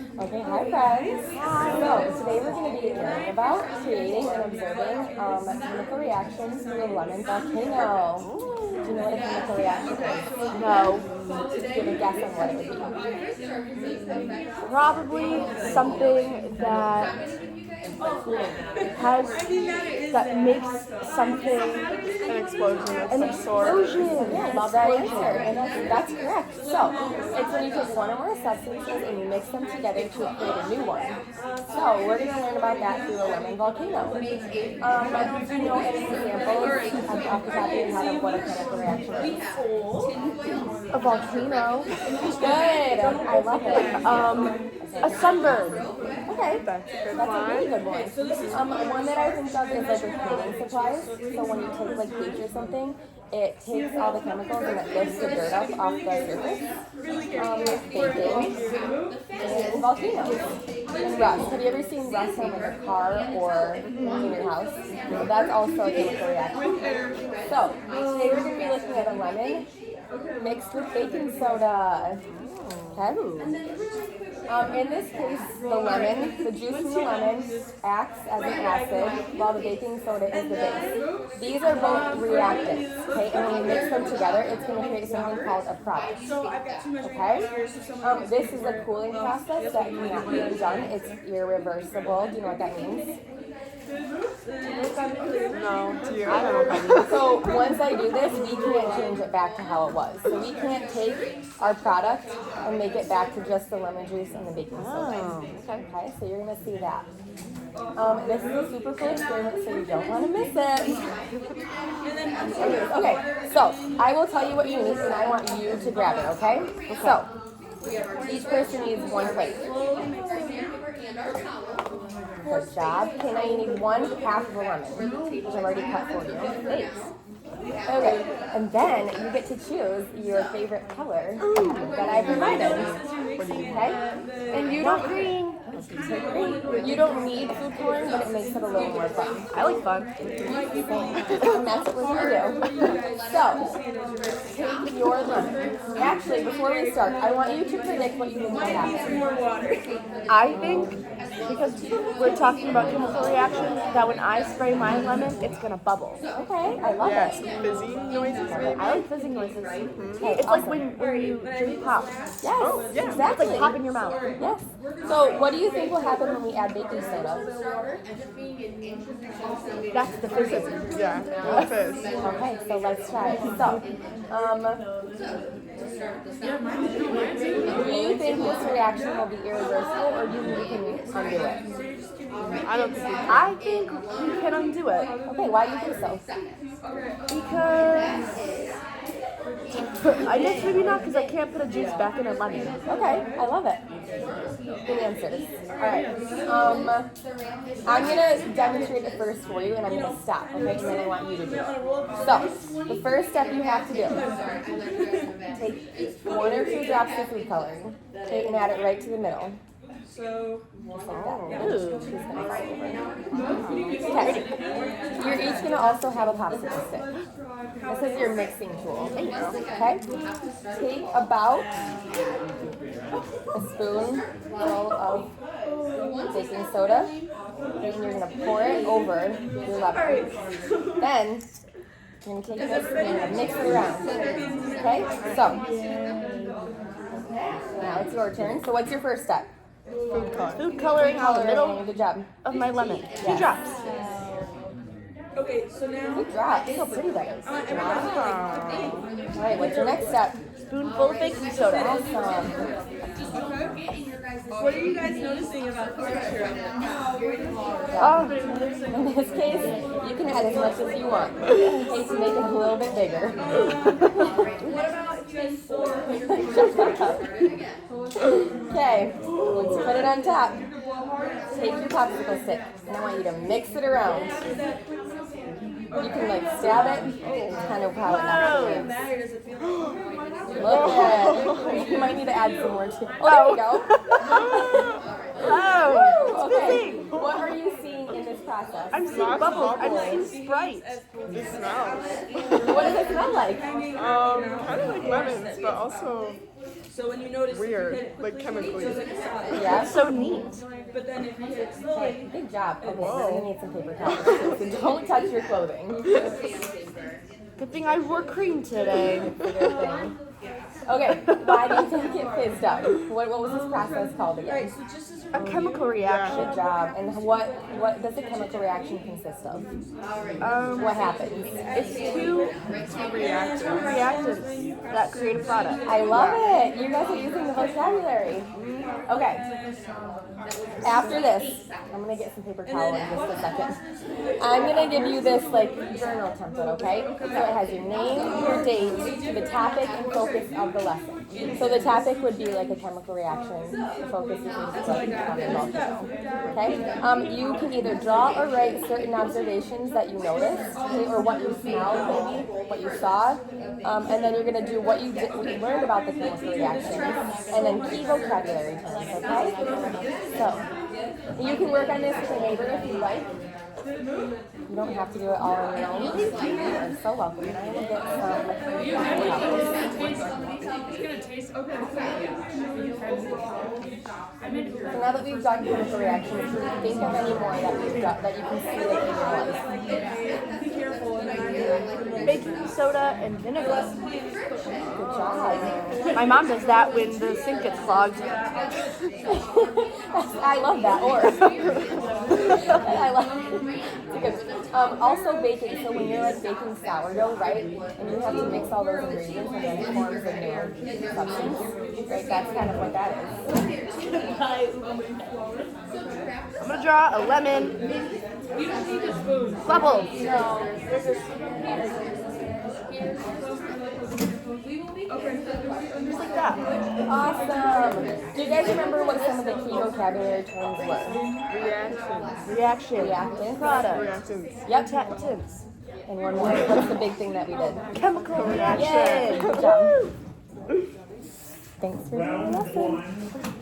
Okay, hi friends. So today we're going to be learning about creating and observing chemical reactions through a lemon volcano. Do you know what a chemical reaction is? No, Give a guess on what it would be. probably something that has that makes something An explosion of an some sort. explosion. Yeah, love that answer, and that's correct. So, it's when you take one or more substances and you mix them together to create a new one. So, we're going to learn about that through a lemon volcano. Do you know any examples off the top of your head of what a chemical reaction is? A volcano. Good, I love it. A sunburn. Okay, That's a good that's a really one. good one. One that I think of is like with cleaning supplies. So when you take like bleach or something, it takes all the chemicals and it lifts the dirt up off the surface. Baking and volcanoes and rust. Have you ever seen rust on like a car or in your house? So that's also a chemical reaction. So today we're going to be looking at a lemon mixed with baking soda. Okay. In this case, the juice from the lemon acts as an acid, while the baking soda is the base. These are both reactants, okay? And when you mix them together, it's going to create something called a product. Okay? This is a cooling process that cannot be undone. It's irreversible. Do you know what that means? No, do you? I don't know what that means. So once I do this, we can't change it back to how it was. So we can't take our product and make it back to just the lemon juice and the baking soda. Okay, so you're gonna see that. This is a super cool experiment, so you don't want to miss it. Okay, so I will tell you what you need, and I want you to grab it. Okay? So each person needs one plate. Good job. Okay, now you need one half of a lemon, which I've already cut for you. Thanks. Okay, and then you get to choose your favorite color that I provided. Okay? And you don't green. You don't need food coloring, but it makes it a little more fun. I like fun. And that's what we're gonna do. So, take your lemon. Actually, before we start, I want you to predict what you think will happen. I think, because we're talking about chemical reactions, that when I spray my lemon, it's gonna bubble. Okay, I love Yeah, it. some fizzy noises maybe. I like fizzing noises. Okay, It's awesome. like when you drink pop. Yes, yeah. exactly. It's like pop in your mouth. Yes. So, what do you think will happen when we add baking soda? That's the fizzing. Yeah, no fizz. Okay, so let's try it. So, do you think this reaction will be irreversible, or do you think we can undo it? I don't think I think we can undo it Okay, why do you think so? because I guess maybe not because I can't put a juice back in a lemon. Okay, I love it. Good answers. All right. I'm gonna demonstrate it first for you, and I'm gonna stop. Okay, and then I want you to do it. So, the first step you have to do: take 1 or 2 drops of food coloring, okay, and add it right to the middle. so. Just like that. Ooh, she's gonna fall over. Okay. You're each gonna also have a popsicle stick. This is your mixing tool. Okay. Take about a spoonful of baking soda, and you're gonna pour it over your lemon. Then you're gonna take this and you're gonna mix it around. Okay. So now it's your turn. So what's your first step? Food color. Food coloring on the middle Good job. of my lemon. Yes. 2 drops. Okay, so now Good job. So pretty that is. Wow. All right. What's your next step? Spoonful of baking soda. Awesome. what are you guys noticing about the texture of it? Oh, In this case, you can add as much as you want. Okay, to make it a little bit bigger. What about if you guys pour your Okay, let's put it on top. Take your popsicle stick, and I want you to mix it around. You can like stab it. It's kind of how it naturally matter does it feel? Look at it. You might need to add some more too. Oh, there you go. oh, it's Okay, fizzing. what are you seeing in this process? I'm seeing Lots of bubbles. I'm bubbles. seeing Sprite. It smells. What does it smell like? Kind of like lemons, but also So when you notice if you Weird, hit it like quickly, chemically. it feels like a solid. Yeah. So neat. But then if you hit it slowly, Good job. Okay, we're Whoa. gonna need some paper towels too, so don't touch your clothing. Good thing I wore cream today. Good thing. Okay, why do you think it fizzed up? What was this process called right, again? so just as a A chemical reaction. Good job. And what does a chemical reaction consist of? What happens? It's two reactants that create a product. I love it. You guys are using the vocabulary. Okay. After this, I'm gonna get some paper towel in just a second. I'm gonna give you this like journal template, okay? So it has your name, your date, the topic, and focus of the lesson. So the topic would be like a chemical reaction. The focus is like volcano. Okay? You can either draw or write certain observations that you noticed, or what you smelled, maybe what you saw, and then you're gonna do what you learned about the chemical reaction, and then key vocabulary terms. Okay? So you can work on this with a neighbor if you like. You don't have to do it all on your own. You are so welcome. And I will get So now that we've done chemical reactions, think of any more that we've got that you can see like in your life. Baking soda and vinegar. Good job. My mom does that when the sink gets clogged. I love that. Or I love it. It's good. Also baking. So when you're like baking sourdough, right, and you have to mix all those ingredients and then it forms a new substance, right? That's kind of what that is. I'm gonna draw a lemon. Bubbles. Just like that. Awesome. Do you guys remember what some of the key vocabulary terms were? Reaction. Reactant. Product. Reactions. Yep. Reactants. And one more. What's the big thing that we did? Chemical Yay! reaction. Good job. Thanks for doing the lesson.